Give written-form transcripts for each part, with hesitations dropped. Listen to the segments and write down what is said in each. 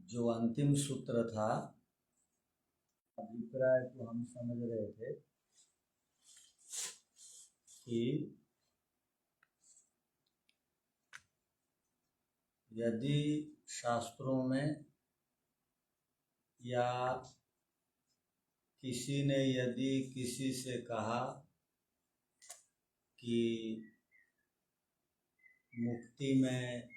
जो अंतिम सूत्र था, अभिप्राय को हम समझ रहे थे कि यदि शास्त्रों में या किसी ने यदि किसी से कहा कि मुक्ति में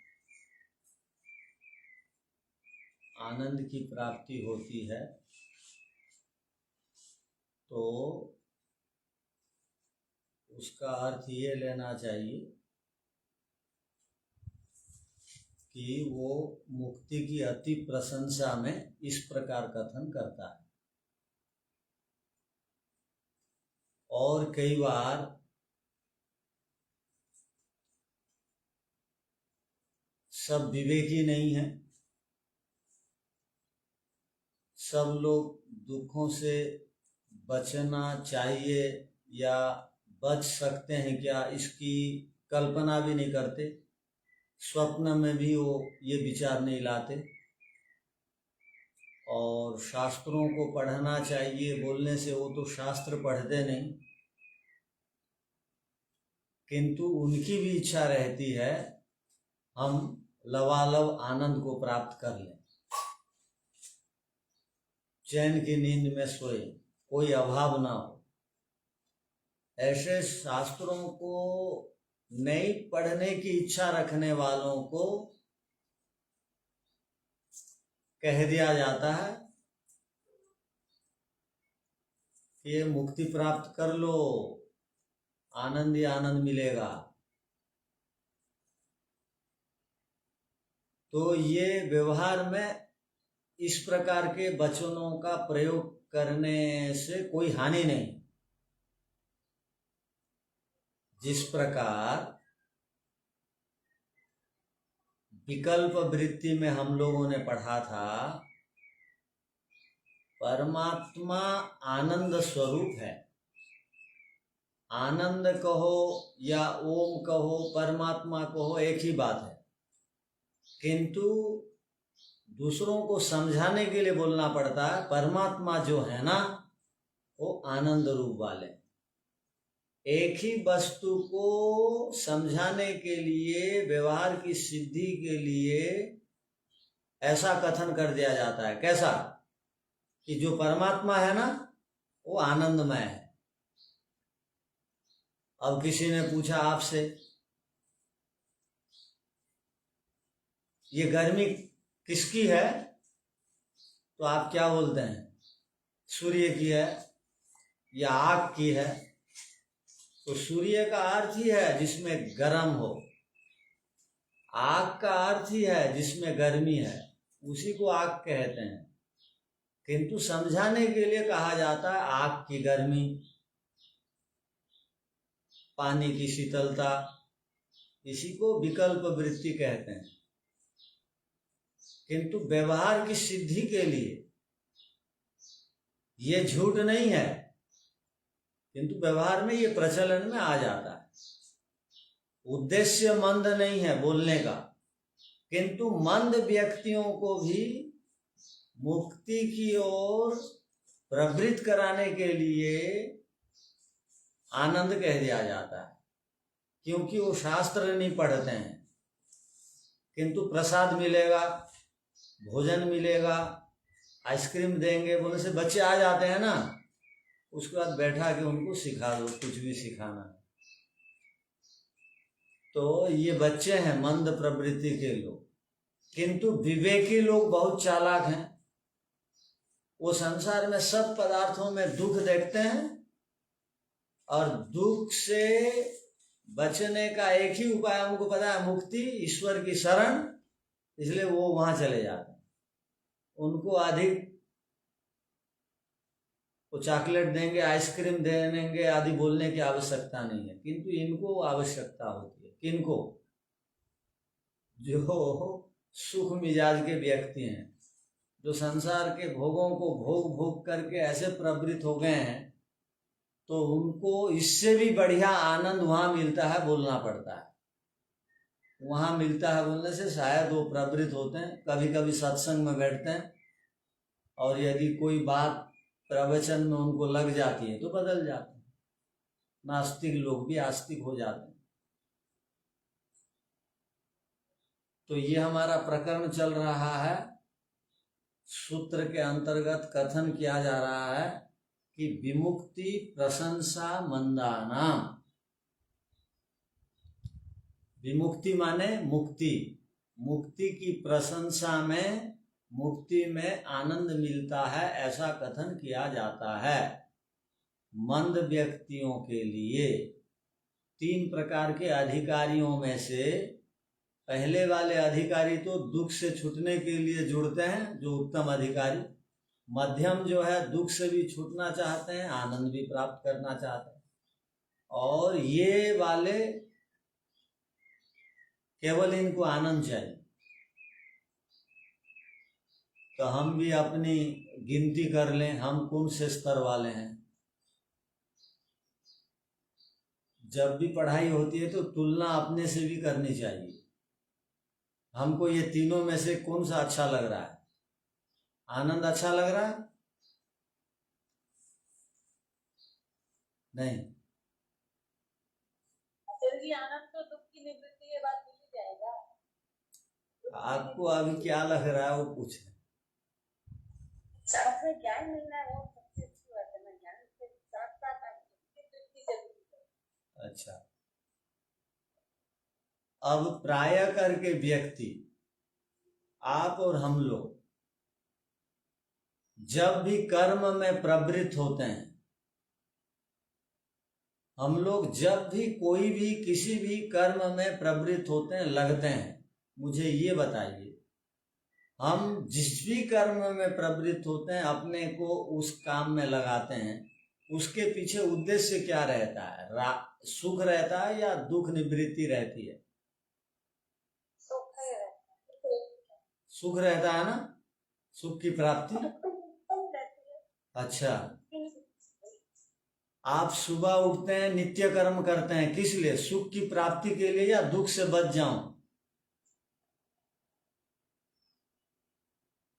आनंद की प्राप्ति होती है, तो उसका अर्थ ये लेना चाहिए कि वो मुक्ति की अति प्रशंसा में इस प्रकार कथन करता है। और कई बार सब विवेकी नहीं है, सब लोग दुखों से बचना चाहिए या बच सकते हैं क्या, इसकी कल्पना भी नहीं करते, स्वप्न में भी वो ये विचार नहीं लाते। और शास्त्रों को पढ़ना चाहिए बोलने से वो तो शास्त्र पढ़ते नहीं, किंतु उनकी भी इच्छा रहती है हम लबालब आनंद को प्राप्त कर लें, चैन की नींद में सोए, कोई अभाव ना हो। ऐसे शास्त्रों को नहीं पढ़ने की इच्छा रखने वालों को कह दिया जाता है कि ये मुक्ति प्राप्त कर लो, आनंद ही आनंद मिलेगा। तो ये व्यवहार में इस प्रकार के वचनों का प्रयोग करने से कोई हानि नहीं। जिस प्रकार विकल्प वृत्ति में हम लोगों ने पढ़ा था, परमात्मा आनंद स्वरूप है। आनंद कहो या ओम कहो, परमात्मा कहो, एक ही बात है, किंतु दूसरों को समझाने के लिए बोलना पड़ता है परमात्मा जो है ना वो आनंद रूप वाले। एक ही वस्तु को समझाने के लिए, व्यवहार की सिद्धि के लिए ऐसा कथन कर दिया जाता है। कैसा? कि जो परमात्मा है ना वो आनंदमय है। अब किसी ने पूछा आपसे ये गर्मी किसकी है, तो आप क्या बोलते हैं? सूर्य की है या आग की है? तो सूर्य का अर्थ ही है जिसमें गर्म हो, आग का अर्थ ही है जिसमें गर्मी है, उसी को आग कहते हैं। किंतु समझाने के लिए कहा जाता है आग की गर्मी, पानी की शीतलता, इसी को विकल्प वृत्ति कहते हैं। किंतु व्यवहार की सिद्धि के लिए ये झूठ नहीं है, किंतु व्यवहार में ये प्रचलन में आ जाता है। उद्देश्य मंद नहीं है बोलने का, किंतु मंद व्यक्तियों को भी मुक्ति की ओर प्रवृत्त कराने के लिए आनंद कह दिया जाता है, क्योंकि वो शास्त्र नहीं पढ़ते हैं, किंतु प्रसाद मिलेगा, भोजन मिलेगा, आइसक्रीम देंगे बोलने से बच्चे आ जाते हैं ना, उसके बाद बैठा के उनको सिखा दो, कुछ भी सिखाना है। तो ये बच्चे हैं मंद प्रवृत्ति के लोग। किंतु विवेकी लोग बहुत चालाक हैं, वो संसार में सब पदार्थों में दुख देखते हैं और दुख से बचने का एक ही उपाय उनको पता है, मुक्ति, ईश्वर की शरण, इसलिए वो वहां चले जाते हैं। उनको अधिक वो चॉकलेट देंगे, आइसक्रीम देंगे आदि बोलने की आवश्यकता नहीं है, किंतु इनको आवश्यकता होती है। किनको? जो सुख मिजाज के व्यक्ति हैं, जो संसार के भोगों को भोग भोग करके ऐसे प्रवृत्त हो गए हैं, तो उनको इससे भी बढ़िया आनंद वहां मिलता है, बोलना पड़ता है। वहाँ मिलता है बोलने से शायद वो प्रवृत्त होते हैं, कभी कभी सत्संग में बैठते हैं और यदि कोई बात प्रवचन में उनको लग जाती है तो बदल जाते हैं। नास्तिक लोग भी आस्तिक हो जाते हैं। तो ये हमारा प्रकरण चल रहा है। सूत्र के अंतर्गत कथन किया जा रहा है कि विमुक्ति प्रशंसा मंदानाम। विमुक्ति माने मुक्ति, मुक्ति की प्रशंसा में, मुक्ति में आनंद मिलता है, ऐसा कथन किया जाता है। मंद व्यक्तियों के लिए 3 प्रकार के अधिकारियों में से पहले वाले अधिकारी तो दुख से छूटने के लिए जुड़ते हैं, जो उत्तम अधिकारी। मध्यम जो है दुख से भी छूटना चाहते हैं, आनंद भी प्राप्त करना चाहते हैं। और ये वाले केवल इनको आनंद चाहिए। तो हम भी अपनी गिनती कर लें, हम कौन से स्तर वाले हैं। जब भी पढ़ाई होती है तो तुलना अपने से भी करनी चाहिए। हमको ये तीनों में से कौन सा अच्छा लग रहा है? आनंद अच्छा लग रहा है? नहीं, आनंद तो दुख की निवृत्ति के बाद मिल जाएगा। आपको अभी क्या लग रहा है वो पूछ रहे। ज्ञान मिलना है वो सबसे अच्छी बात है ना। ज्ञान के साथ साथ आपकी वृत्ति जरूरी है। अच्छा, अब प्राय करके व्यक्ति, आप और हम लोग जब भी कर्म में प्रवृत्त होते हैं, हम लोग जब भी कोई भी किसी भी कर्म में प्रवृत्त होते हैं, लगते हैं, मुझे ये बताइए, हम जिस भी कर्म में प्रवृत्त होते हैं, अपने को उस काम में लगाते हैं, उसके पीछे उद्देश्य क्या रहता है? सुख रहता है या दुख निवृत्ति रहती है? सुख रहता है ना, सुख की प्राप्ति। अच्छा, आप सुबह उठते हैं, नित्य कर्म करते हैं, किस लिए? सुख की प्राप्ति के लिए या दुख से बच जाऊं?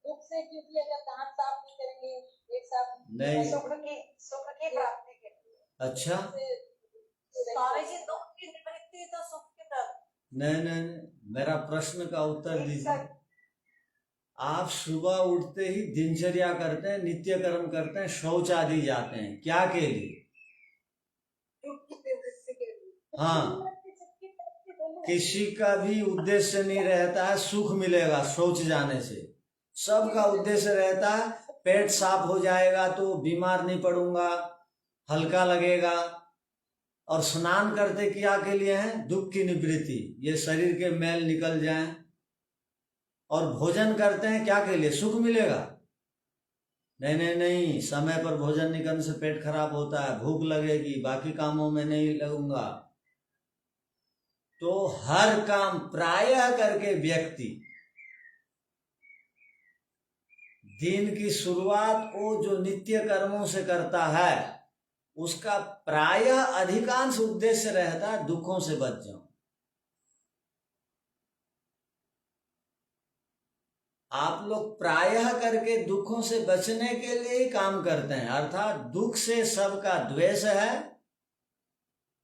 दुख से, क्योंकि अगर दांत साफ नहीं करेंगे, एक साफ नहीं, सुख की प्राप्ति के लिए। अच्छा, स्वामी जी, दुख की निवृत्ति तो सुख की प्राप्ति। नहीं, मेरा प्रश्न का उत्तर दीजिए। आप सुबह उठते ही दिनचर्या करते हैं, नित्य कर्म करते हैं, शौच आदि जाते हैं, क्या के लिए? हाँ, किसी का भी उद्देश्य नहीं रहता है सुख मिलेगा शौच जाने से। सबका उद्देश्य रहता है पेट साफ हो जाएगा तो बीमार नहीं पड़ूंगा, हल्का लगेगा। और स्नान करते क्या के लिए हैं? दुख की निवृत्ति, ये शरीर के मैल निकल जाएं। और भोजन करते हैं क्या के लिए? सुख मिलेगा। नहीं, समय पर भोजन नहीं करने से पेट खराब होता है, भूख लगेगी, बाकी कामों में नहीं लगूंगा। तो हर काम प्रायः करके व्यक्ति दिन की शुरुआत वो जो नित्य कर्मों से करता है, उसका प्रायः अधिकांश उद्देश्य रहता है दुखों से बच जाऊं। आप लोग प्रायः करके दुखों से बचने के लिए ही काम करते हैं, अर्थात दुख से सबका द्वेष है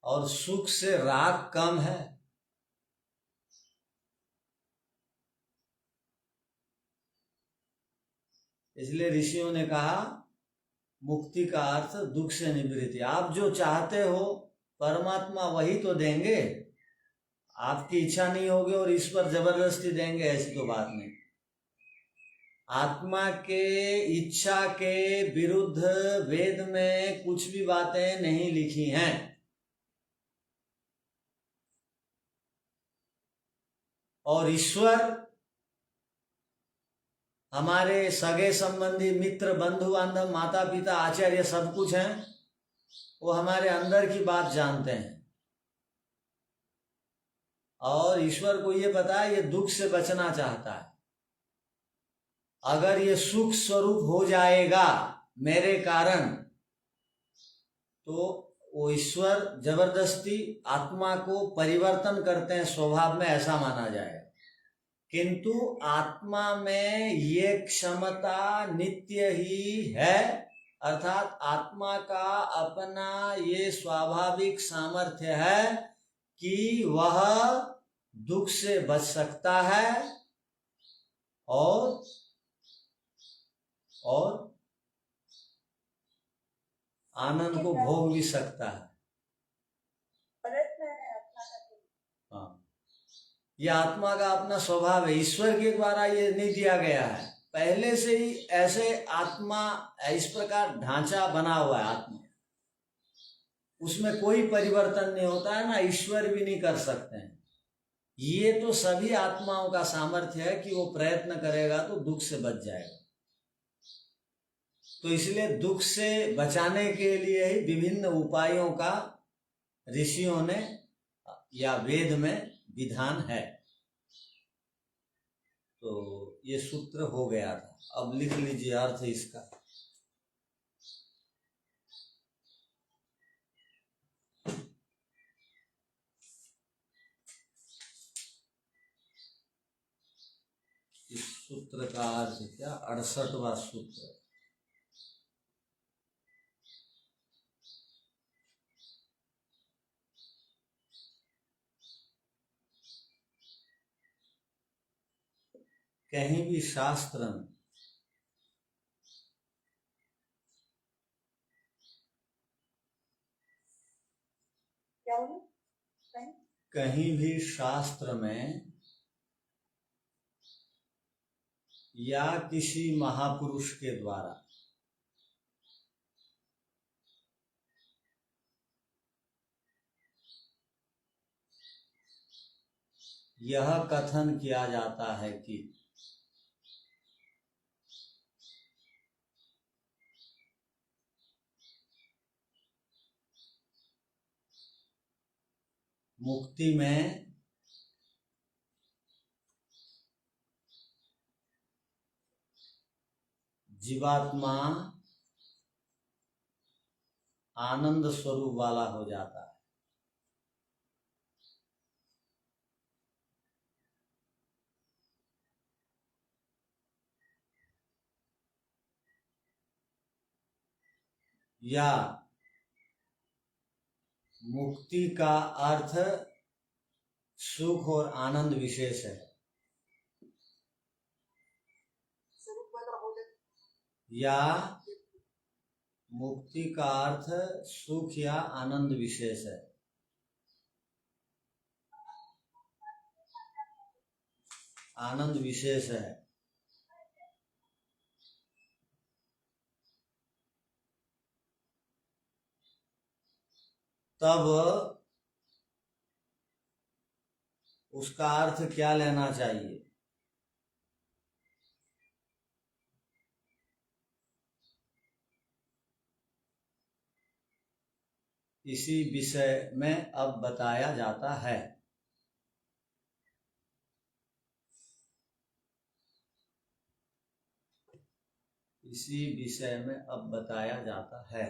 और सुख से राग कम है। इसलिए ऋषियों ने कहा मुक्ति का अर्थ दुख से निवृत्ति। आप जो चाहते हो परमात्मा वही तो देंगे, आपकी इच्छा नहीं होगी और ईश्वर जबरदस्ती देंगे, ऐसी तो बात नहीं। आत्मा के इच्छा के विरुद्ध वेद में कुछ भी बातें नहीं लिखी हैं। और ईश्वर हमारे सगे संबंधी, मित्र, बंधु बांधव, माता पिता, आचार्य सब कुछ हैं, वो हमारे अंदर की बात जानते हैं। और ईश्वर को ये पता है ये दुख से बचना चाहता है। अगर ये सुख स्वरूप हो जाएगा मेरे कारण, तो वो ईश्वर जबरदस्ती आत्मा को परिवर्तन करते हैं स्वभाव में, ऐसा माना जाएगा। किंतु आत्मा में ये क्षमता नित्य ही है, अर्थात आत्मा का अपना ये स्वाभाविक सामर्थ्य है कि वह दुख से बच सकता है और आनंद को भोग भी सकता है। प्रयत्न है आत्मा का। हाँ, यह आत्मा का अपना स्वभाव है, ईश्वर के द्वारा ये नहीं दिया गया है, पहले से ही ऐसे आत्मा इस प्रकार ढांचा बना हुआ है आत्मा, उसमें कोई परिवर्तन नहीं होता है, ना ईश्वर भी नहीं कर सकते हैं। ये तो सभी आत्माओं का सामर्थ्य है कि वो प्रयत्न करेगा तो दुख से बच जाएगा। तो इसलिए दुख से बचाने के लिए ही विभिन्न उपायों का ऋषियों ने या वेद में विधान है। तो ये सूत्र हो गया था, अब लिख लीजिए अर्थ इसका। इस सूत्र का अर्थ क्या? 68वां सूत्र। कहीं भी शास्त्र में क्या बोले? कहीं भी शास्त्र में या किसी महापुरुष के द्वारा यह कथन किया जाता है कि मुक्ति में जीवात्मा आनंद स्वरूप वाला हो जाता है। या मुक्ति का अर्थ सुख और आनंद विशेष है, या मुक्ति का अर्थ सुख या आनंद विशेष है। आनंद विशेष है। तब उसका अर्थ क्या लेना चाहिए? इसी विषय में अब बताया जाता है। इसी विषय में अब बताया जाता है।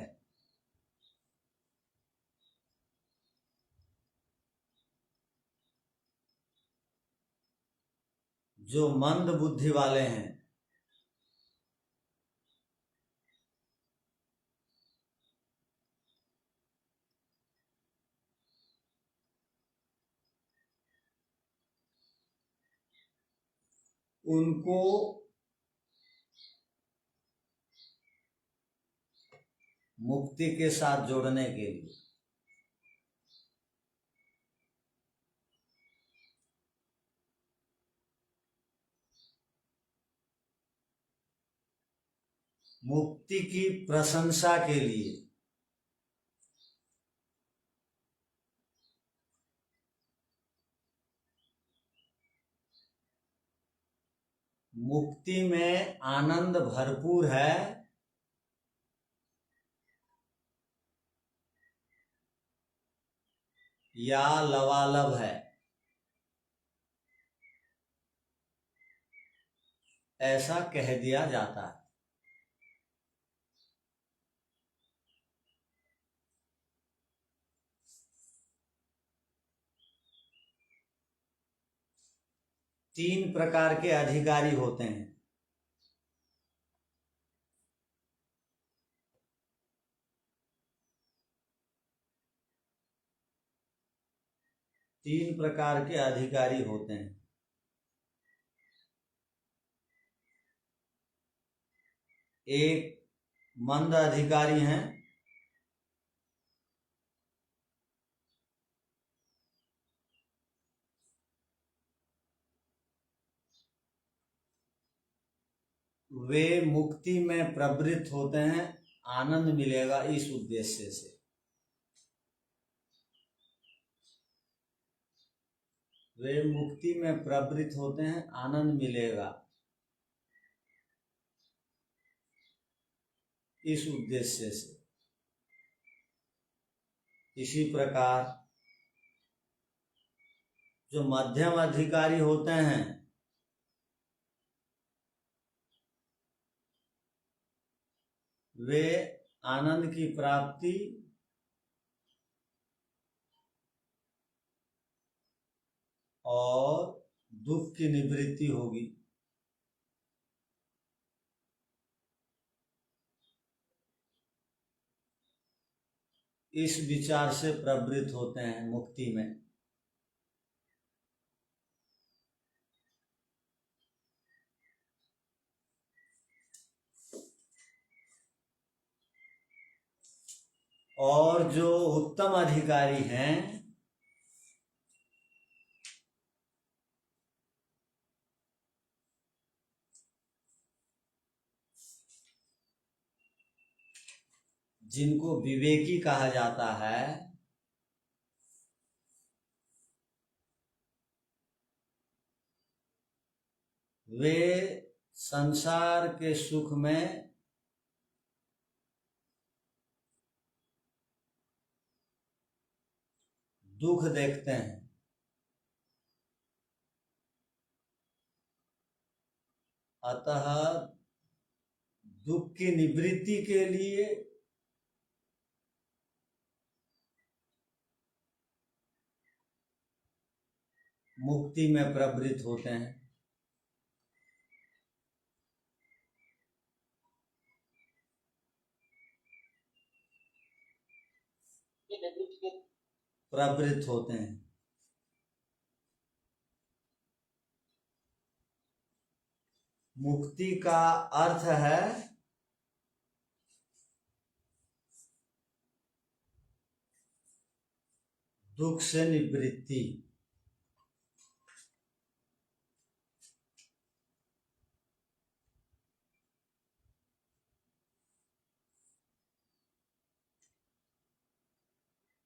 जो मंद बुद्धि वाले हैं, उनको मुक्ति के साथ जोड़ने के लिए मुक्ति की प्रशंसा के लिए मुक्ति में आनंद भरपूर है या लबालब है, ऐसा कह दिया जाता है। तीन प्रकार के अधिकारी होते हैं। तीन प्रकार के अधिकारी होते हैं। एक मंद अधिकारी हैं, वे मुक्ति में प्रवृत्त होते हैं, आनंद मिलेगा इस उद्देश्य से। वे मुक्ति में प्रवृत्त होते हैं, आनंद मिलेगा इस उद्देश्य से। इसी प्रकार जो मध्यम अधिकारी होते हैं, वे आनंद की प्राप्ति और दुख की निवृत्ति होगी, इस विचार से प्रवृत्त होते हैं मुक्ति में। और जो उत्तम अधिकारी हैं, जिनको विवेकी कहा जाता है, वे संसार के सुख में दुख देखते हैं, अतः दुख की निवृत्ति के लिए मुक्ति में प्रवृत्त होते हैं। प्रवृत्त होते हैं। मुक्ति का अर्थ है दुख से निवृत्ति।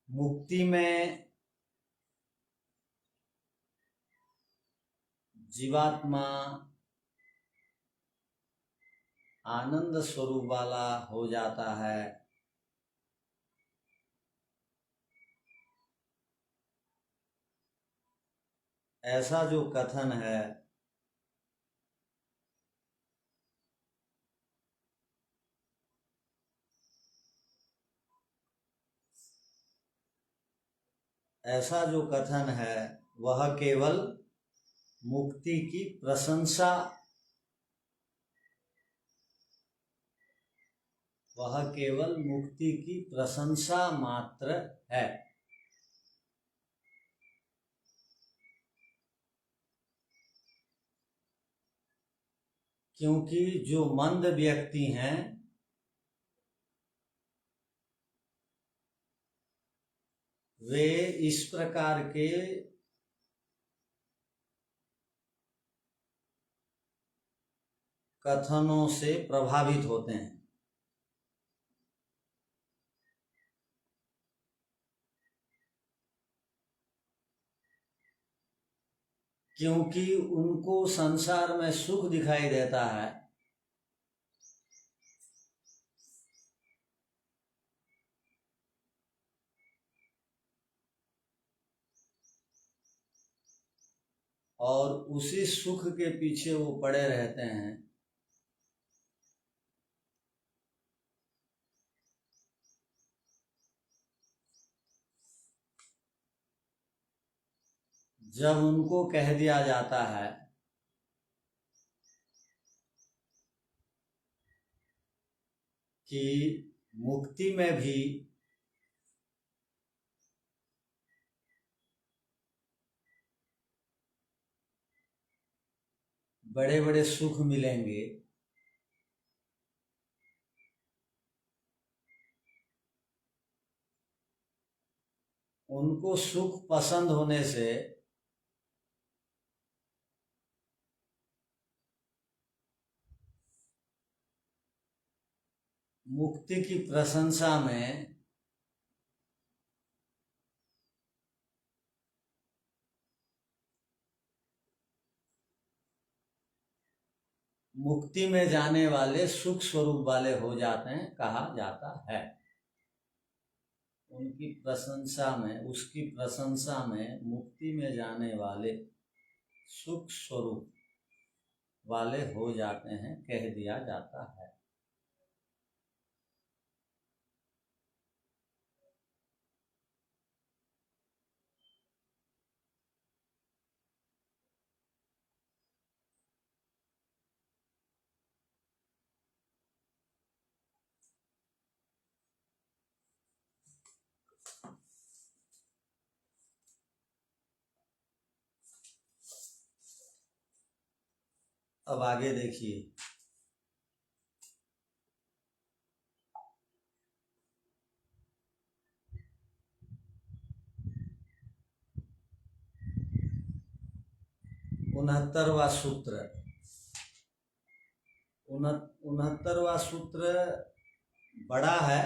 मुक्ति में जीवात्मा आनंद स्वरूप वाला हो जाता है। ऐसा जो कथन है, ऐसा जो कथन है वह केवल मुक्ति की प्रशंसा, वह केवल मुक्ति की प्रशंसा मात्र है। क्योंकि जो मंद व्यक्ति हैं, वे इस प्रकार के कथनों से प्रभावित होते हैं। क्योंकि उनको संसार में सुख दिखाई देता है, और उसी सुख के पीछे वो पड़े रहते हैं। जब उनको कह दिया जाता है कि मुक्ति में भी बड़े बड़े सुख मिलेंगे, उनको सुख पसंद होने से मुक्ति की प्रशंसा में मुक्ति में जाने वाले सुख स्वरूप वाले हो जाते हैं, कहा जाता है। उनकी प्रशंसा में, उसकी प्रशंसा में मुक्ति में जाने वाले सुख स्वरूप वाले हो जाते हैं, कह दिया जाता है। अब आगे देखिए, उनहत्तरवां सूत्र। 69वां सूत्र बड़ा है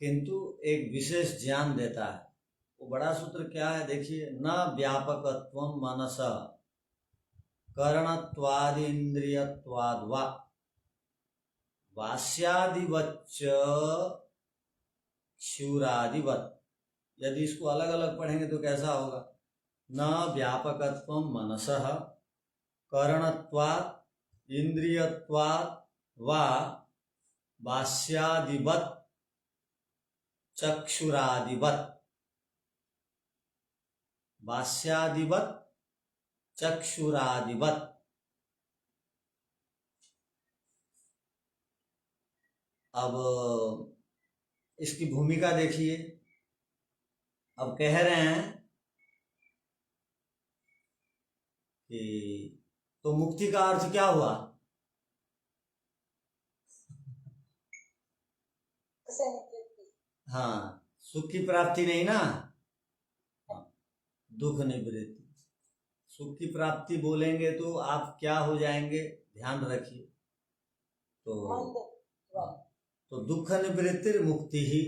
किंतु एक विशेष ज्ञान देता है। वो बड़ा सूत्र क्या है देखिए, न व्यापकत्वं मनसः करणत्वादिन्द्रियत्वाद् वा वास्यादिवच्च क्षुरादिवत्। यदि इसको अलग अलग पढ़ेंगे तो कैसा होगा, न व्यापकत्वं मनसः करणत्वात् इंद्रियत्वात् वा वास्यादिवत् चक्षुरादिवत्। वास्यादिवत् चक्षुरादिवत्। अब इसकी भूमिका देखिए। अब कह रहे हैं कि तो मुक्ति का अर्थ क्या हुआ? हाँ, सुख की प्राप्ति नहीं ना, दुख निवृत्ति। सुख की प्राप्ति बोलेंगे तो आप क्या हो जाएंगे, ध्यान रखिए। तो दुख निवृत्ति मुक्ति ही,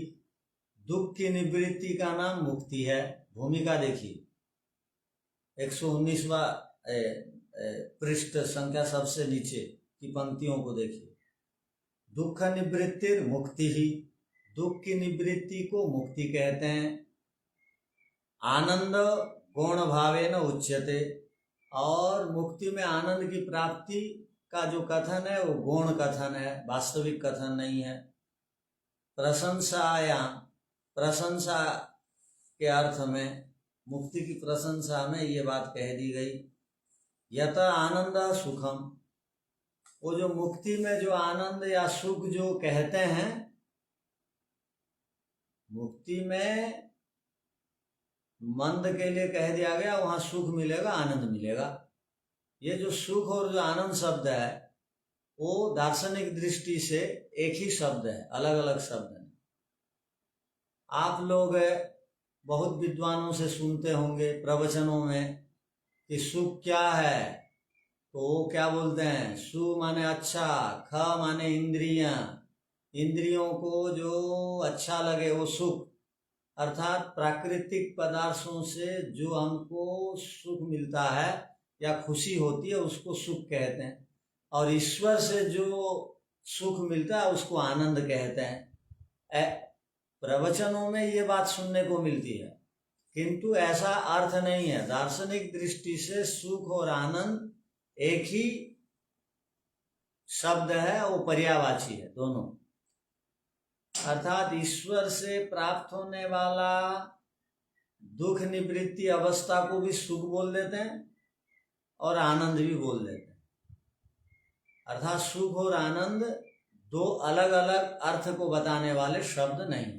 दुख की निवृत्ति का नाम मुक्ति है। भूमिका देखिए, 119वां पृष्ठ संख्या सबसे नीचे की पंक्तियों को देखिए। दुख निवृत्ति मुक्ति ही, दुख की निवृत्ति को मुक्ति कहते हैं। आनंद गौण भावेन उच्यते, और मुक्ति में आनंद की प्राप्ति का जो कथन है वो गौण कथन है, वास्तविक कथन नहीं है। प्रशंसा के अर्थ में, मुक्ति की प्रशंसा में ये बात कह दी गई। यत आनंद सुखम, वो जो मुक्ति में जो आनंद या सुख जो कहते हैं, मुक्ति में मंद के लिए कह दिया गया, वहां सुख मिलेगा, आनंद मिलेगा। ये जो सुख और जो आनंद शब्द है वो दार्शनिक दृष्टि से एक ही शब्द है, अलग अलग शब्द है। आप लोग बहुत विद्वानों से सुनते होंगे प्रवचनों में कि सुख क्या है, तो वो क्या बोलते हैं, सु माने अच्छा, ख माने इंद्रियां, इंद्रियों को जो अच्छा लगे वो सुख, अर्थात प्राकृतिक पदार्थों से जो हमको सुख मिलता है या खुशी होती है उसको सुख कहते हैं, और ईश्वर से जो सुख मिलता है उसको आनंद कहते हैं। प्रवचनों में ये बात सुनने को मिलती है, किंतु ऐसा अर्थ नहीं है। दार्शनिक दृष्टि से सुख और आनंद एक ही शब्द है, वो पर्यायवाची है दोनों। अर्थात ईश्वर से प्राप्त होने वाला दुख निवृत्ति अवस्था को भी सुख बोल देते हैं और आनंद भी बोल देते हैं। अर्थात सुख और आनंद दो अलग अलग अर्थ को बताने वाले शब्द नहीं।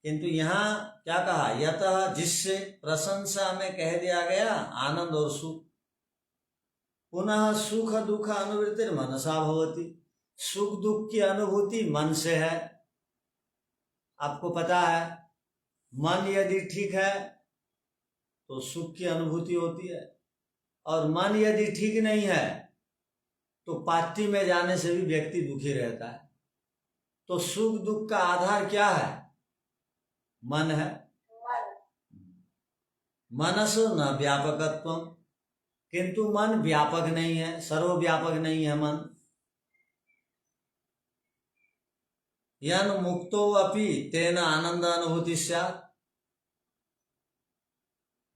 किंतु यहाँ क्या कहा, यतः जिससे प्रशंसा में कह दिया गया आनंद और सुख। पुनः सुख दुख अनुवृत्ति मनसा भवति, सुख दुख की अनुभूति मन से है। आपको पता है मन यदि ठीक है तो सुख की अनुभूति होती है, और मन यदि ठीक नहीं है तो पार्टी में जाने से भी व्यक्ति दुखी रहता है। तो सुख दुख का आधार क्या है, मन है। मनस न व्यापकत्व, किंतु मन व्यापक नहीं है, सर्वव्यापक नहीं है मन। यन मुक्तो अपि तेन आनंद अनुभूति स्यात्,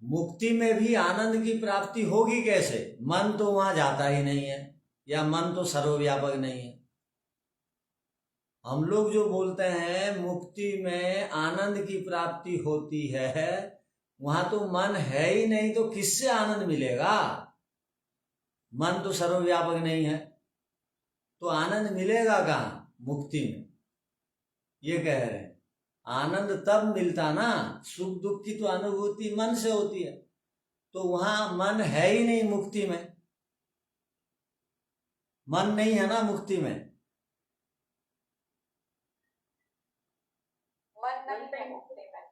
मुक्ति में भी आनंद की प्राप्ति होगी कैसे, मन तो वहां जाता ही नहीं है, या मन तो सर्वव्यापक नहीं है। हम लोग जो बोलते हैं मुक्ति में आनंद की प्राप्ति होती है, वहां तो मन है ही नहीं, तो किससे आनंद मिलेगा। मन तो सर्वव्यापक नहीं है, तो आनंद मिलेगा कहाँ मुक्ति में। ये कह रहे हैं आनंद तब मिलता ना, सुख दुख की तो अनुभूति मन से होती है, तो वहां मन है ही नहीं मुक्ति में। मन नहीं है ना मुक्ति में। मन नहीं है मुक्ति में,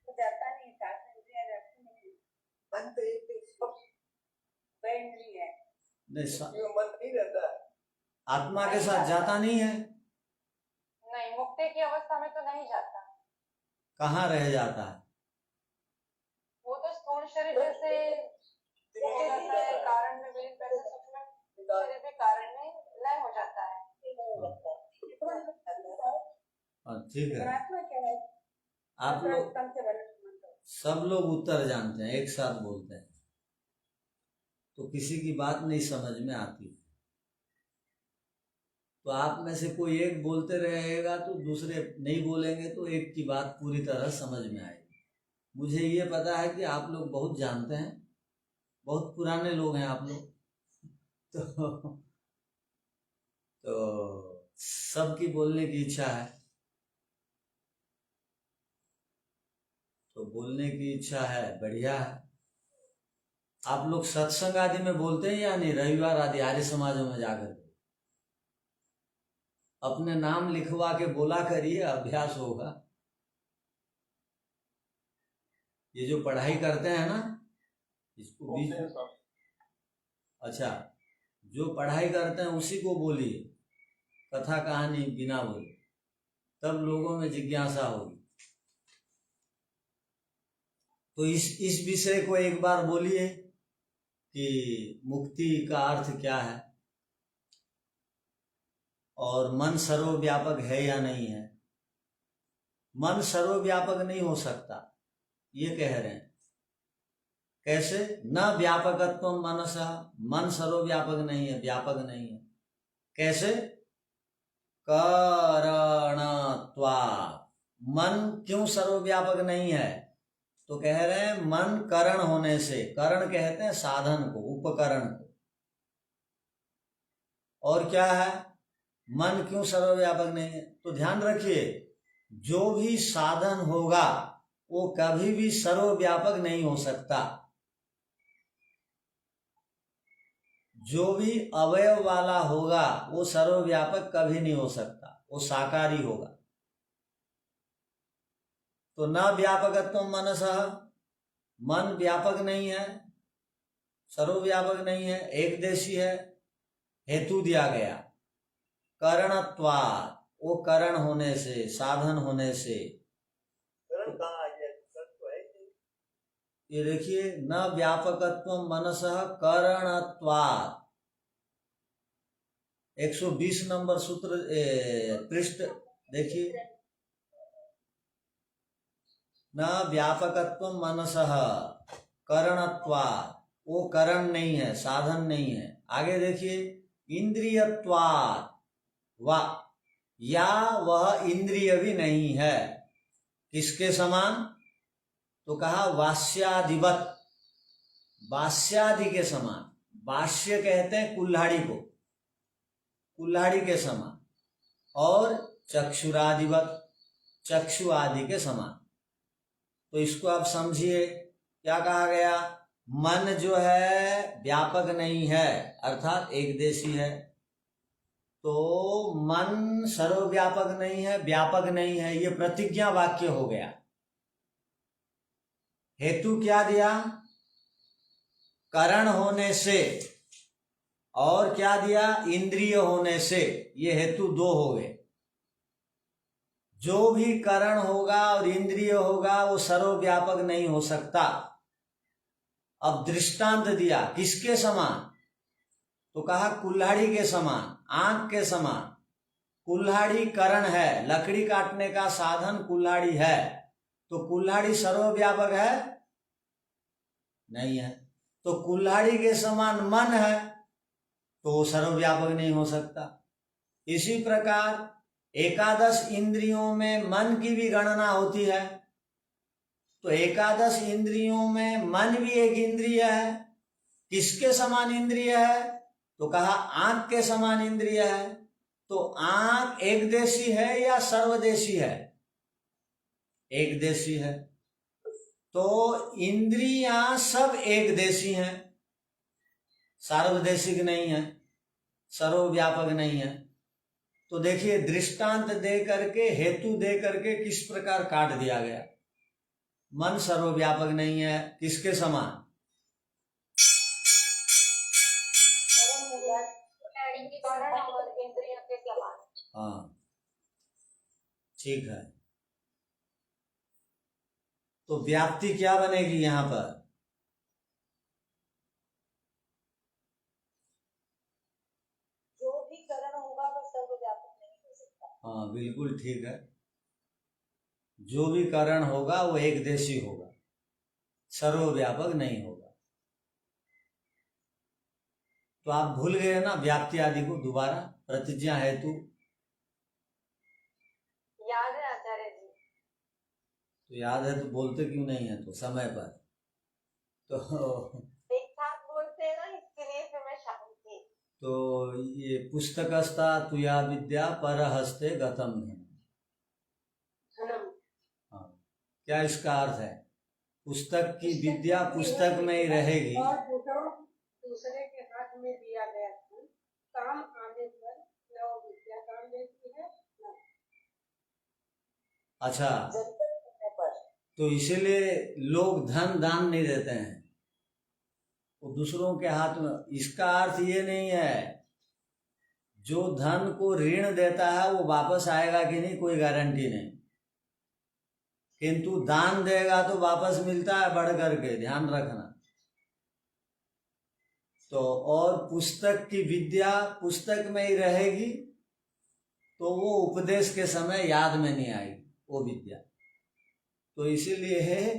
तो जाता नहीं, साथ इंद्रियां रहती नहीं, मन तो एक इंद्रिय है, नहीं, मन नहीं रहता, आत्मा के साथ जाता नहीं है। नहीं, मुक्ति की अवस्था में तो नहीं जाता। कहाँ रह जाता है, वो तो स्थूल शरीर जैसे हो जाता है, कारण में विलीन, वैसे सूक्ष्म शरीर भी कारण में लय हो जाता है। ठीक है। आप लोग सब लोग उत्तर जानते हैं, एक साथ बोलते हैं, तो किसी की बात नहीं समझ में आती। तो आप में से कोई एक बोलते रहेगा तो दूसरे नहीं बोलेंगे, तो एक की बात पूरी तरह समझ में आएगी। मुझे ये पता है कि आप लोग बहुत जानते हैं, बहुत पुराने लोग हैं आप लोग, तो सबकी बोलने की इच्छा है, तो बोलने की इच्छा है, बढ़िया है। आप लोग सत्संग आदि में बोलते हैं या नहीं, रविवार आदि आर्य समाजों में जाकर अपने नाम लिखवा के बोला करिए, अभ्यास होगा। ये जो पढ़ाई करते हैं ना, इसको बीच में, अच्छा, जो पढ़ाई करते हैं उसी को बोलिए, कथा कहानी बिना बोले, तब लोगों में जिज्ञासा होगी। तो इस विषय को एक बार बोलिए कि मुक्ति का अर्थ क्या है, और मन सर्वव्यापक है या नहीं है। मन सर्वव्यापक नहीं हो सकता, ये कह रहे हैं। कैसे, न व्यापकत्व मनसा, मन सर्वव्यापक नहीं है, व्यापक नहीं है। कैसे, कारणत्वात्, मन क्यों सर्वव्यापक नहीं है, तो कह रहे हैं मन करण होने से, करण कहते हैं साधन को, उपकरण को। और क्या है, मन क्यों सर्वव्यापक नहीं है, तो ध्यान रखिए, जो भी साधन होगा वो कभी भी सर्वव्यापक नहीं हो सकता। जो भी अवयव वाला होगा वो सर्वव्यापक कभी नहीं हो सकता, वो साकारी होगा। तो न व्यापकत्व मनसः, मन व्यापक नहीं है, सर्वव्यापक नहीं है, एकदेशी है। हेतु दिया गया करणत्वात्, वो करण होने से, साधन होने से। ये देखिए, न व्यापकत्व मनसः करणत्वात्, 120 नंबर सूत्र पृष्ठ देखिए। न व्यापकत्व मनसः करणत्वात्, वो करण नहीं है, साधन नहीं है। आगे देखिए, इंद्रियत्वात्, या वह इंद्रिय भी नहीं है। किसके समान, तो कहा वास्यादिवत, वास्यादि के समान। वास्य कहते हैं कुल्हाड़ी को, कुल्हाड़ी के समान, और चक्षुरादिवत, चक्षु आदि के समान। तो इसको आप समझिए, क्या कहा गया? मन जो है व्यापक नहीं है, अर्थात एकदेशी है। तो मन सर्वव्यापक नहीं है, व्यापक नहीं है, ये प्रतिज्ञा वाक्य हो गया। हेतु क्या दिया? करण होने से, और क्या दिया? इंद्रिय होने से। ये हेतु दो हो गए। जो भी करण होगा और इंद्रिय होगा वो सर्वव्यापक नहीं हो सकता। अब दृष्टांत दिया, किसके समान? तो कहा कुल्हाड़ी के समान, आंख के समान। कुल्हाड़ी करण है, लकड़ी काटने का साधन कुल्हाड़ी है। तो कुल्हाड़ी सर्वव्यापक है? नहीं है। तो कुल्हाड़ी के समान मन है, तो वो सर्वव्यापक नहीं हो सकता। इसी प्रकार एकादश इंद्रियों में मन की भी गणना होती है। तो एकादश इंद्रियों में मन भी एक इंद्रिय है। किसके समान इंद्रिय है? तो कहा आंख के समान इंद्रिय है। तो आंख एकदेशी है या सर्वदेशी है? एकदेशी है। तो इंद्रियां सब एकदेशी हैं, सार्वदेशिक नहीं है, सर्वव्यापक नहीं है। तो देखिए, दृष्टांत दे करके, हेतु दे करके किस प्रकार काट दिया गया। मन सर्वव्यापक नहीं है, किसके समान? करण और इंद्रियों के समान। हाँ, ठीक है। तो व्याप्ति क्या बनेगी यहां पर? जो भी करण होगा वो सर्वव्यापक नहीं हो सकता। हाँ, बिल्कुल ठीक है। जो भी कारण होगा वो एकदेशी होगा, सर्वव्यापक नहीं होगा। तो आप भूल गए ना व्याप्ति आदि को? दोबारा प्रतिज्ञा हेतु याद है आचार्य जी? तो याद है, तो बोलते क्यों नहीं है? तो समय पर तो एक साथ बोलते हैं ना, इसके लिए फिर मैं शामिल थी। तो ये पुस्तकस्ता तुया विद्या पर हस्ते गतम है। हाँ, क्या इसका अर्थ है? पुस्तक की विद्या पुस्तक में ही रहेगी। और दूसरे के हाथ में दिया गया धन काम आने पर न वो विद्या काम देती है न। अच्छा, तो इसीलिए लोग धन दान नहीं देते हैं, वो दूसरों के हाथ में। इसका अर्थ ये नहीं है जो धन को ऋण देता है वो वापस आएगा कि नहीं, कोई गारंटी नहीं। किंतु दान देगा तो वापस मिलता है बढ़ करके, ध्यान रखना। तो और पुस्तक की विद्या पुस्तक में ही रहेगी, तो वो उपदेश के समय याद में नहीं आएगी वो विद्या। तो इसीलिए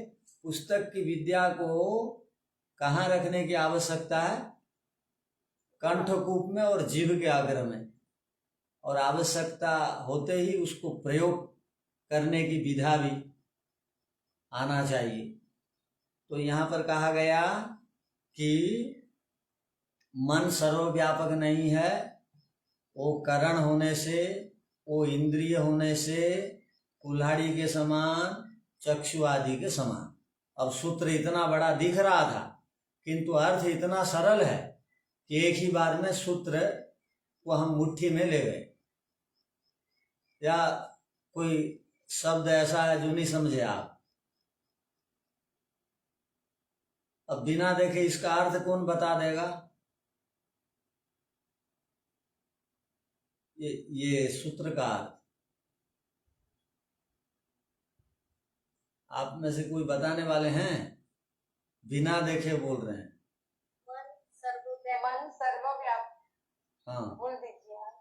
पुस्तक की विद्या को कहाँ रखने की आवश्यकता है? कंठकूप में और जीभ के अग्र में। और आवश्यकता होते ही उसको प्रयोग करने की विधा भी आना चाहिए। तो यहाँ पर कहा गया कि मन सर्वव्यापक नहीं है, वो करण होने से, वो इंद्रिय होने से, कुल्हाड़ी के समान, चक्षु आदि के समान। अब सूत्र इतना बड़ा दिख रहा था, किंतु अर्थ इतना सरल है कि एक ही बार में सूत्र को हम मुट्ठी में ले गए। या कोई शब्द ऐसा है जो नहीं समझे आप? अब बिना देखे इसका अर्थ कौन बता देगा? ये सूत्र का अर्थ आप में से कोई बताने वाले हैं? बिना देखे बोल रहे हैं। मन सर्वव्यापक। हाँ, बोल दीजिए आप।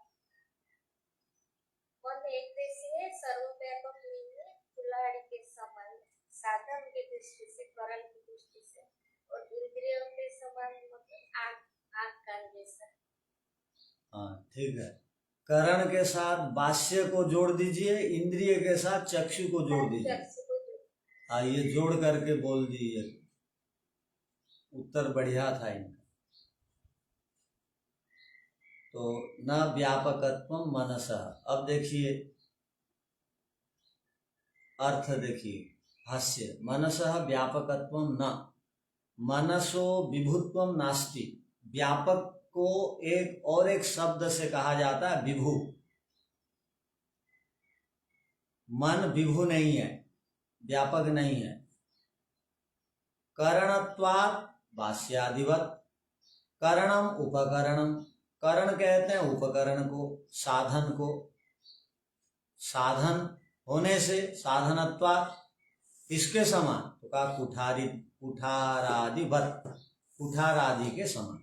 मन एकदेशी है, सर्वव्यापक नहीं है, कुल्हाड़ी के समान, साधन की दृष्टि से, करण की दृष्टि से, और इंद्रियों के समान, मतलब आँख कान जैसा। हाँ, ठीक है। करण के साथ बाष्य को जोड़ दीजिए, इंद्रिय के साथ चक्षु को जोड़ दीजिए। हाँ, ये जोड़ करके बोल दीजिए। उत्तर बढ़िया था इनका। तो न व्यापकत्वम मनसः। अब देखिए अर्थ देखिए, भाष्य, मनसः व्यापकत्वम न, मनसो विभुत्वम नास्ति। व्यापक को एक और एक शब्द से कहा जाता है विभु। मन विभु नहीं है, व्यापक नहीं है। करणत्वात् भाष्यादिवत, करणम उपकरणम, करण कहते हैं उपकरण को, साधन को, साधन होने से साधनत्वात्, इसके समान, तो कहा कुठारादिवत, कुठार आदि के समान,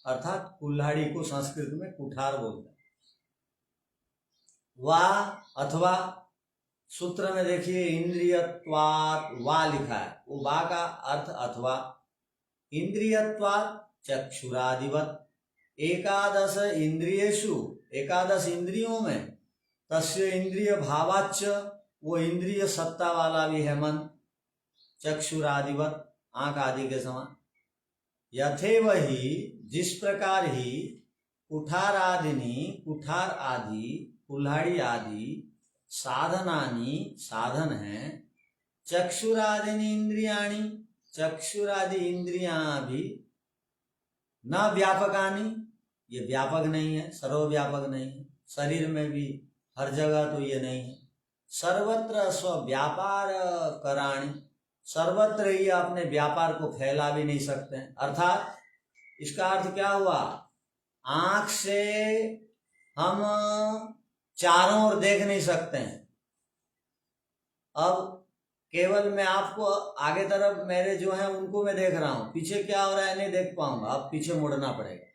अर्थात कुल्हाड़ी को संस्कृत में कुठार बोलते हैं। वा अथवा, सूत्र में देखिए इंद्रियत्वात् वा लिखा है, वो वा का अर्थ अथवा। इंद्रियत्वात् चक्षुरादिवत, एकादश इंद्रियेषु, एकादश इंद्रियों में, तस्य इंद्रिय भावाच्च, वो इंद्रिय सत्ता वाला भी है मन, चक्षुरादिवत, आंख आदि के समान। यथेव ही, जिस प्रकार ही, कुठार आदिनी, कुठार आदि, कुल्हाड़ी आदि, साधनानि, साधन हैं, चक्षुरादिनी इंद्रियाणि, चक्षुरादि इंद्रियां भी, न व्यापकानि, ये व्यापक नहीं है, सर्वव्यापक नहीं है, शरीर में भी हर जगह तो ये नहीं है। सर्वत्र स्वव्यापार कराणि, सर्वत्र ही अपने व्यापार को फैला भी नहीं सकते हैं। अर्थात इसका अर्थ क्या हुआ, आंख से हम चारों ओर देख नहीं सकते हैं। अब केवल मैं आपको आगे तरफ मेरे जो हैं उनको मैं देख रहा हूं, पीछे क्या हो रहा है नहीं देख पाऊंगा, अब पीछे मुड़ना पड़ेगा।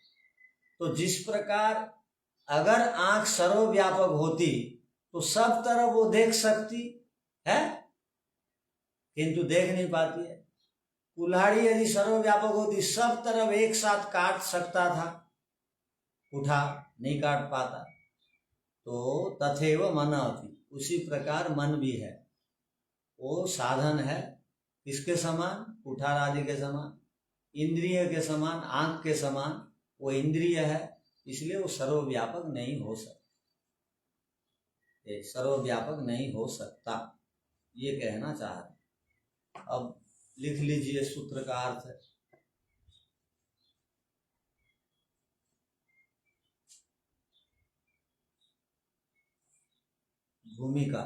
तो जिस प्रकार अगर आंख सर्वव्यापक होती तो सब तरफ वो देख सकती है, किंतु देख नहीं पाती है। कुल्हाड़ी यदि सर्वव्यापक होती, सब तरफ एक साथ काट सकता था, उठा नहीं काट पाता। तो तथैव मन अपि, उसी प्रकार मन भी है, वो साधन है, किसके समान, कुठार आदि के समान, इंद्रिय के समान, आंख के समान वो इंद्रिय है, इसलिए वो सर्वव्यापक नहीं हो सकता, सर्वव्यापक नहीं हो सकता, ये कहना चाह रहे। अब लिख लीजिए सूत्र का अर्थ है। भूमिका,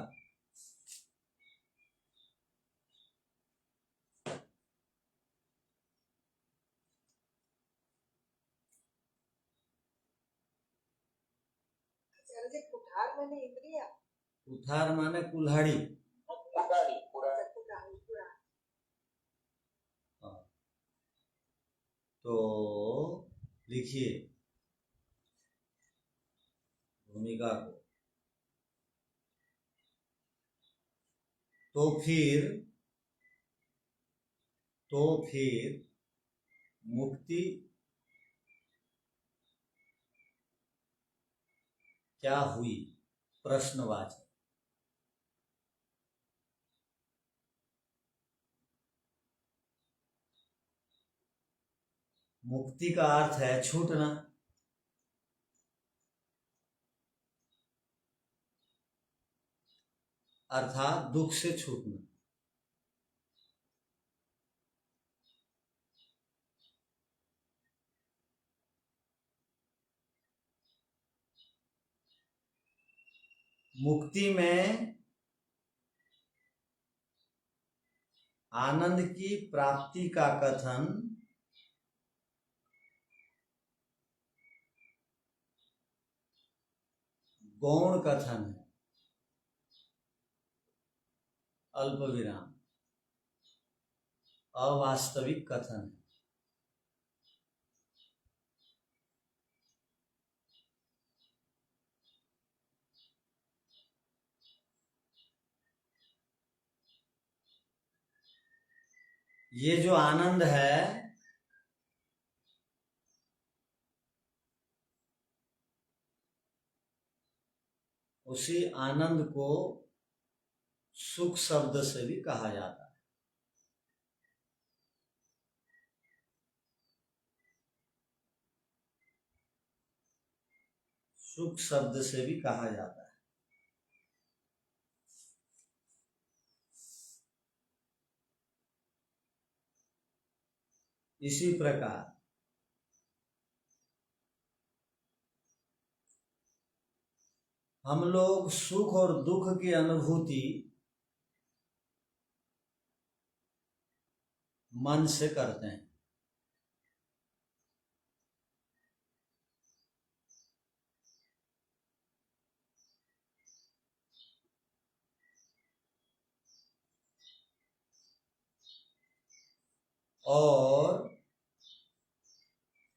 कुठार माने इंद्रिया, कुठार माने कुल्हाड़ी, तो लिखिए भूमिका को। तो फिर मुक्ति क्या हुई, प्रश्नवाचक। मुक्ति का अर्थ है छूटना, अर्थात दुख से छूटना। मुक्ति में आनंद की प्राप्ति का कथन गौण कथन है, अल्प विराम, अवास्तविक कथन है। ये जो आनंद है उसी आनंद को सुख शब्द से भी कहा जाता है। सुख शब्द से भी कहा जाता है। इसी प्रकार हम लोग सुख और दुख की अनुभूति मन से करते हैं। और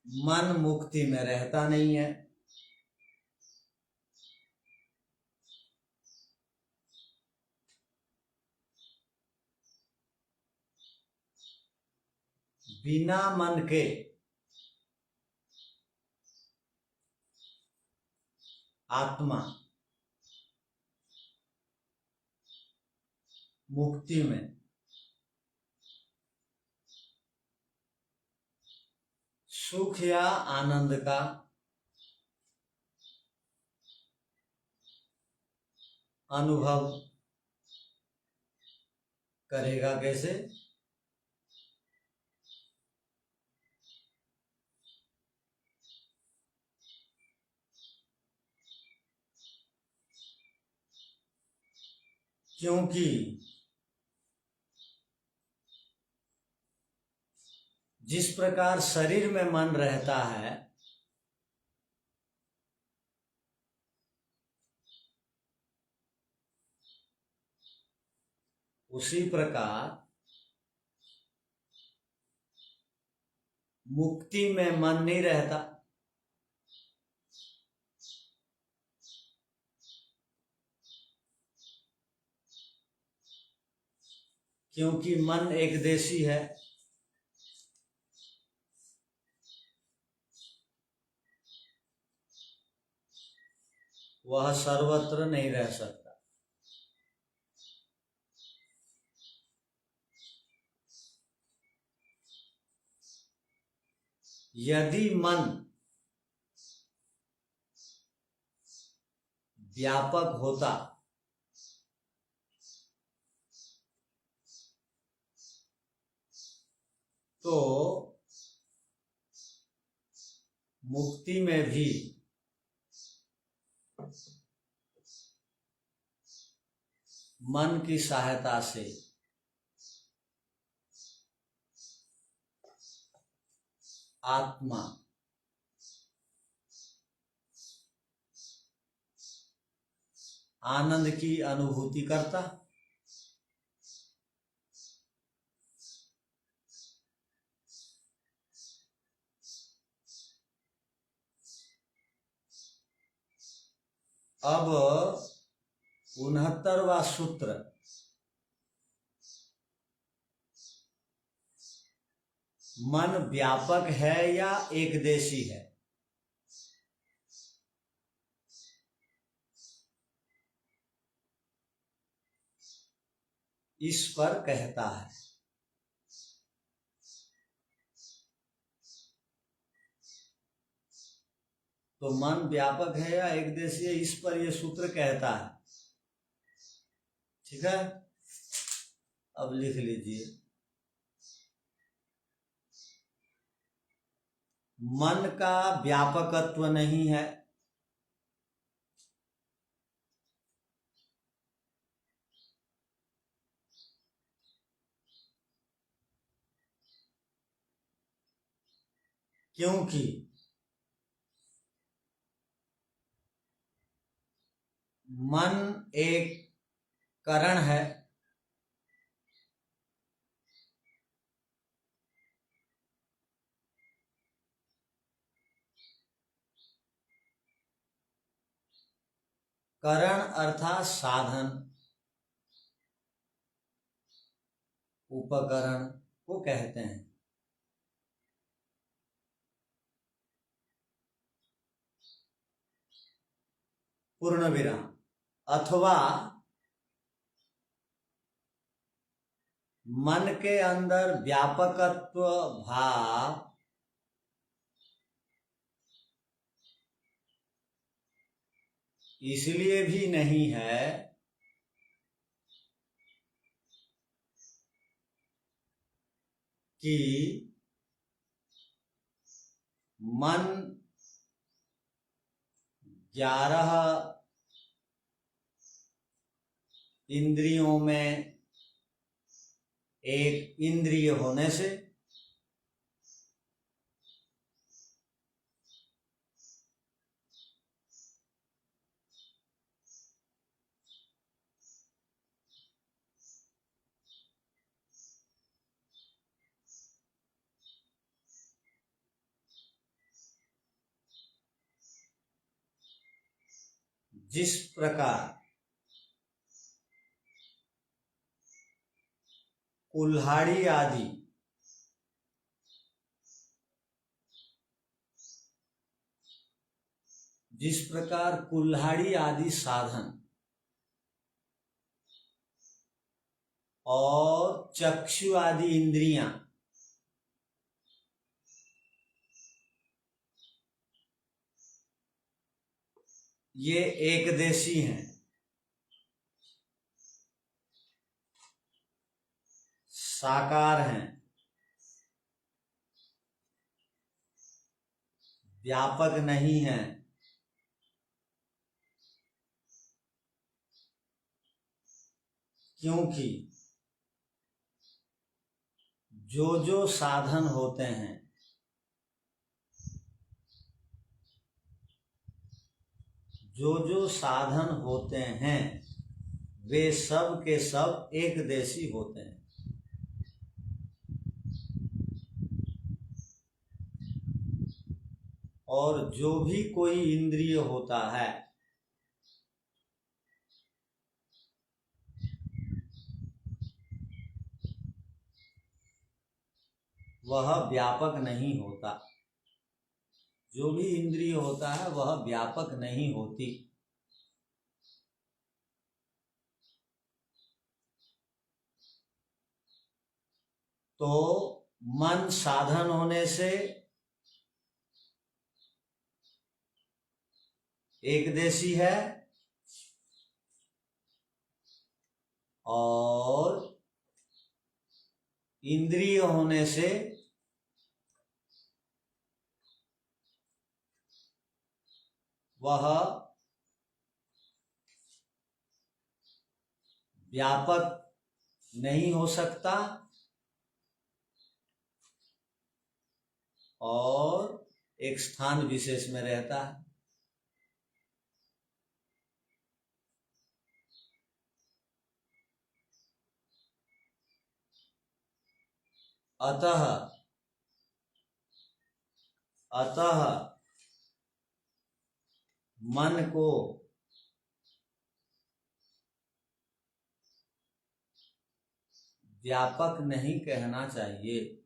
मन मुक्ति में रहता नहीं है। बिना मन के आत्मा मुक्ति में सुख या आनंद का अनुभव करेगा कैसे? क्योंकि जिस प्रकार शरीर में मन रहता है, उसी प्रकार मुक्ति में मन नहीं रहता। क्योंकि मन एकदेशी है। वह सर्वत्र नहीं रह सकता। यदि मन व्यापक होता तो मुक्ति में भी मन की सहायता से आत्मा आनंद की अनुभूति करता। अब 69वां सूत्र मन व्यापक है या एकदेशी है, इस पर कहता है। तो मन व्यापक है या एकदेशी है, इस पर यह सूत्र कहता है। ठीक है, अब लिख लीजिए। मन का व्यापकत्व नहीं है, क्योंकि मन एक करण है। करण अर्थात साधन, उपकरण को कहते हैं। पूर्ण विराम। अथवा मन के अंदर व्यापकत्व भाव इसलिए भी नहीं है कि मन 11 इंद्रियों में एक इंद्रिय होने से जिस प्रकार कुल्हाड़ी आदि साधन और चक्षु आदि इंद्रियां ये एकदेशी हैं, साकार हैं, व्यापक नहीं हैं, क्योंकि जो साधन होते हैं जो साधन होते हैं वे सब के सब एकदेशी होते हैं। और जो भी कोई इंद्रिय होता है वह व्यापक नहीं होता। जो भी इंद्रिय होता है वह व्यापक नहीं होती। तो मन साधन होने से एकदेशी है और इंद्रिय होने से वह व्यापक नहीं हो सकता और एक स्थान विशेष में रहता है। अतः मन को व्यापक नहीं कहना चाहिए।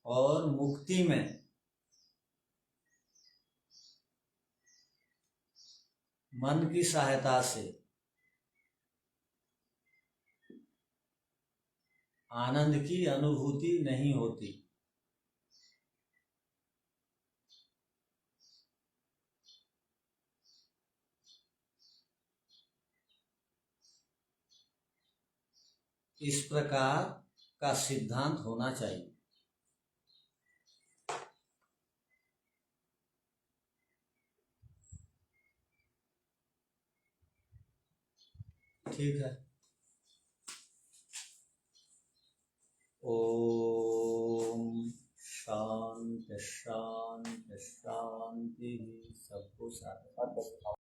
और मुक्ति में मन की सहायता से आनंद की अनुभूति नहीं होती। इस प्रकार का सिद्धांत होना चाहिए। ठीक है। ओम शांति शांति शांति। सबको साथ